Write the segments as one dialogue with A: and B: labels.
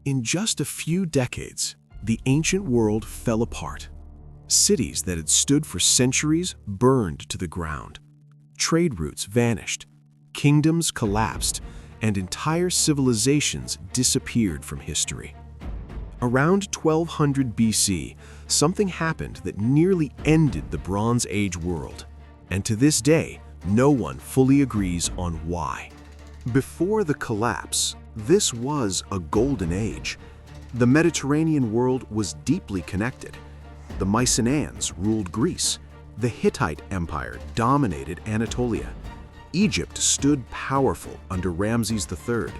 A: In just a few decades, the ancient world fell apart. Cities that had stood for centuries burned to the ground. Trade routes vanished, kingdoms collapsed, and entire civilizations disappeared from history. Around 1200 BC, something happened that nearly ended the Bronze Age world, and to this day, no one fully agrees on why. Before the collapse, this was a golden age. The Mediterranean world was deeply connected. The Mycenaeans ruled Greece. The Hittite Empire dominated Anatolia. Egypt stood powerful under Ramses III.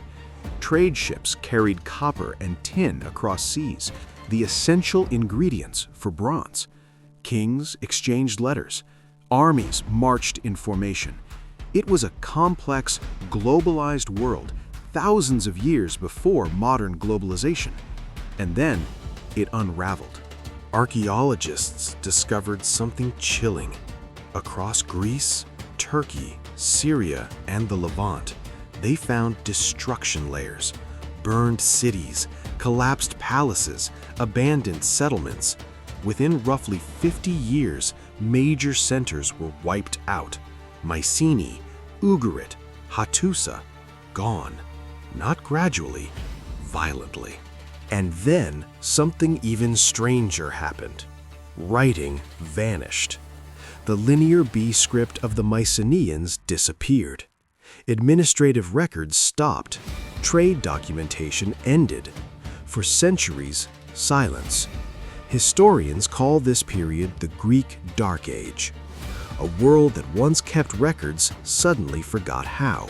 A: Trade ships carried copper and tin across seas, the essential ingredients for bronze. Kings exchanged letters. Armies marched in formation. It was a complex, globalized world thousands of years before modern globalization. And then it unraveled. Archaeologists discovered something chilling. Across Greece, Turkey, Syria, and the Levant, they found destruction layers, burned cities, collapsed palaces, abandoned settlements. Within roughly 50 years, major centers were wiped out. Mycenae, Ugarit, Hattusa, gone. Not gradually, violently. And then something even stranger happened. Writing vanished. The Linear B script of the Mycenaeans disappeared. Administrative records stopped. Trade documentation ended. For centuries, silence. Historians call this period the Greek Dark Age. A world that once kept records suddenly forgot how.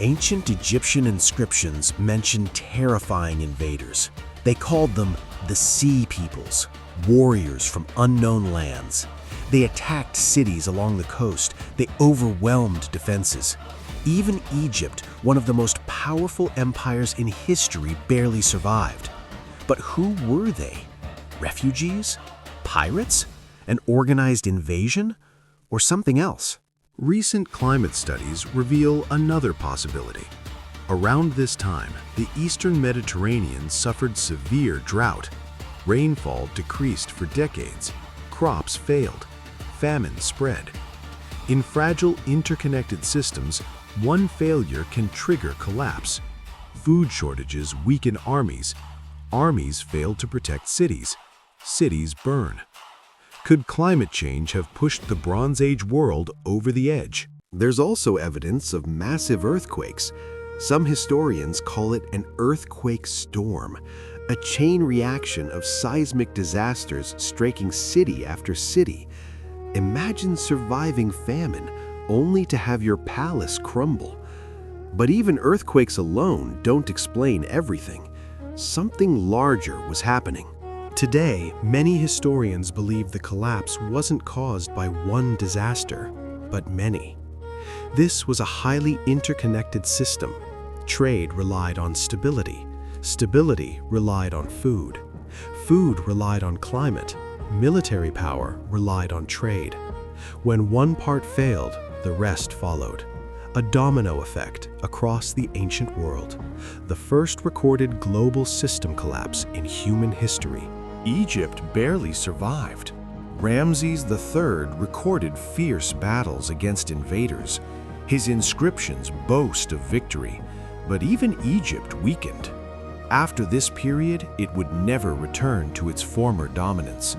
A: Ancient Egyptian inscriptions mention terrifying invaders. They called them the Sea Peoples, warriors from unknown lands. They attacked cities along the coast. They overwhelmed defenses. Even Egypt, one of the most powerful empires in history, barely survived. But who were they? Refugees? Pirates? An organized invasion? Or something else? Recent climate studies reveal another possibility. Around this time, the eastern Mediterranean suffered severe drought. Rainfall decreased for decades. Crops failed. Famine spread. In fragile, interconnected systems, one failure can trigger collapse. Food shortages weaken armies. Armies fail to protect cities. Cities burn. Could climate change have pushed the Bronze Age world over the edge? There's also evidence of massive earthquakes. Some historians call it an earthquake storm, a chain reaction of seismic disasters striking city after city. Imagine surviving famine only to have your palace crumble. But even earthquakes alone don't explain everything. Something larger was happening. Today, many historians believe the collapse wasn't caused by one disaster, but many. This was a highly interconnected system. Trade relied on stability. Stability relied on food. Food relied on climate. Military power relied on trade. When one part failed, the rest followed. A domino effect across the ancient world. The first recorded global system collapse in human history. Egypt barely survived. Ramses III recorded fierce battles against invaders. His inscriptions boast of victory, but even Egypt weakened. After this period, it would never return to its former dominance.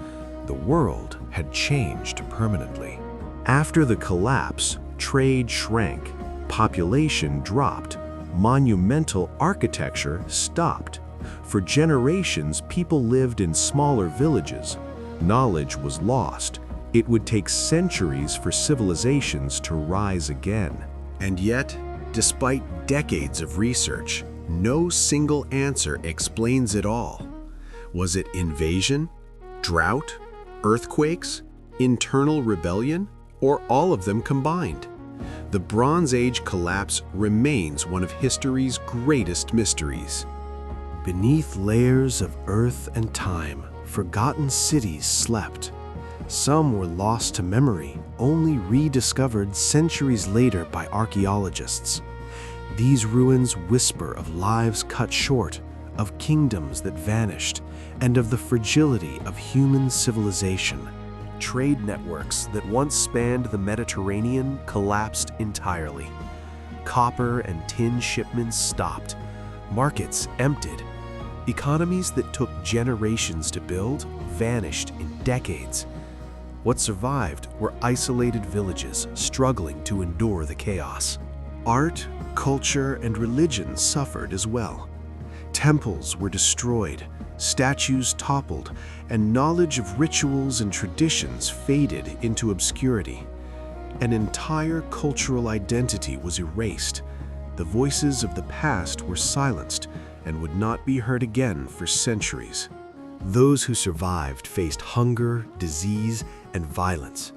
A: The world had changed permanently. After the collapse, trade shrank, population dropped, monumental architecture stopped. For generations, people lived in smaller villages. Knowledge was lost. It would take centuries for civilizations to rise again. And yet, despite decades of research, no single answer explains it all. Was it invasion, drought, earthquakes, internal rebellion, or all of them combined? The Bronze Age collapse remains one of history's greatest mysteries. Beneath layers of earth and time, forgotten cities slept. Some were lost to memory, only rediscovered centuries later by archaeologists. These ruins whisper of lives cut short, of kingdoms that vanished, and of the fragility of human civilization. Trade networks that once spanned the Mediterranean collapsed entirely. Copper and tin shipments stopped. Markets emptied. Economies that took generations to build vanished in decades. What survived were isolated villages struggling to endure the chaos. Art, culture, and religion suffered as well. Temples were destroyed, statues toppled, and knowledge of rituals and traditions faded into obscurity. An entire cultural identity was erased. The voices of the past were silenced and would not be heard again for centuries. Those who survived faced hunger, disease, and violence.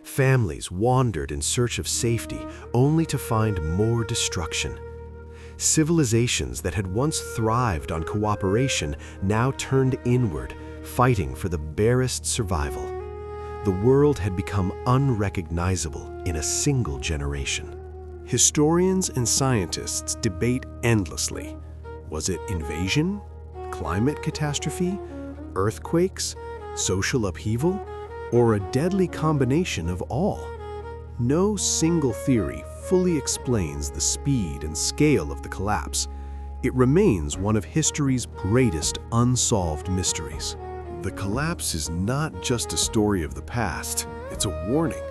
A: Families wandered in search of safety, only to find more destruction. Civilizations that had once thrived on cooperation now turned inward, fighting for the barest survival. The world had become unrecognizable in a single generation. Historians and scientists debate endlessly. Was it invasion, climate catastrophe, earthquakes, social upheaval, or a deadly combination of all? No single theory fully explains the speed and scale of the collapse. It remains one of history's greatest unsolved mysteries. The collapse is not just a story of the past, it's a warning.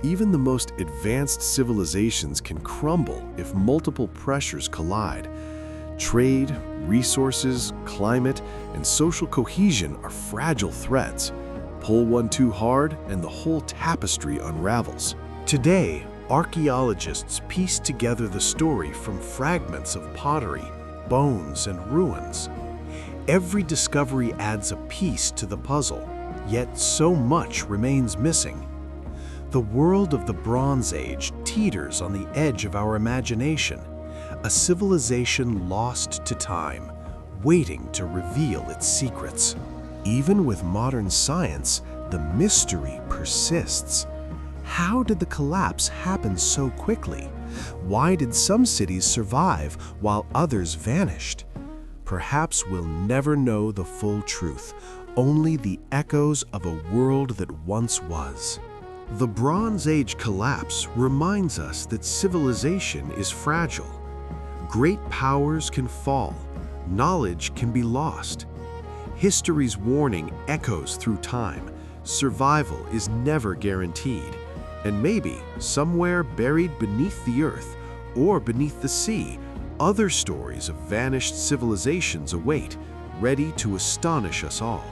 A: Even the most advanced civilizations can crumble if multiple pressures collide. Trade, resources, climate, and social cohesion are fragile threads. Pull one too hard, and the whole tapestry unravels. Today, archaeologists piece together the story from fragments of pottery, bones, and ruins. Every discovery adds a piece to the puzzle, yet so much remains missing. The world of the Bronze Age teeters on the edge of our imagination, a civilization lost to time, waiting to reveal its secrets. Even with modern science, the mystery persists. How did the collapse happen so quickly? Why did some cities survive while others vanished? Perhaps we'll never know the full truth, only the echoes of a world that once was. The Bronze Age collapse reminds us that civilization is fragile. Great powers can fall, knowledge can be lost. History's warning echoes through time. Survival is never guaranteed. And maybe, somewhere buried beneath the earth or beneath the sea, other stories of vanished civilizations await, ready to astonish us all.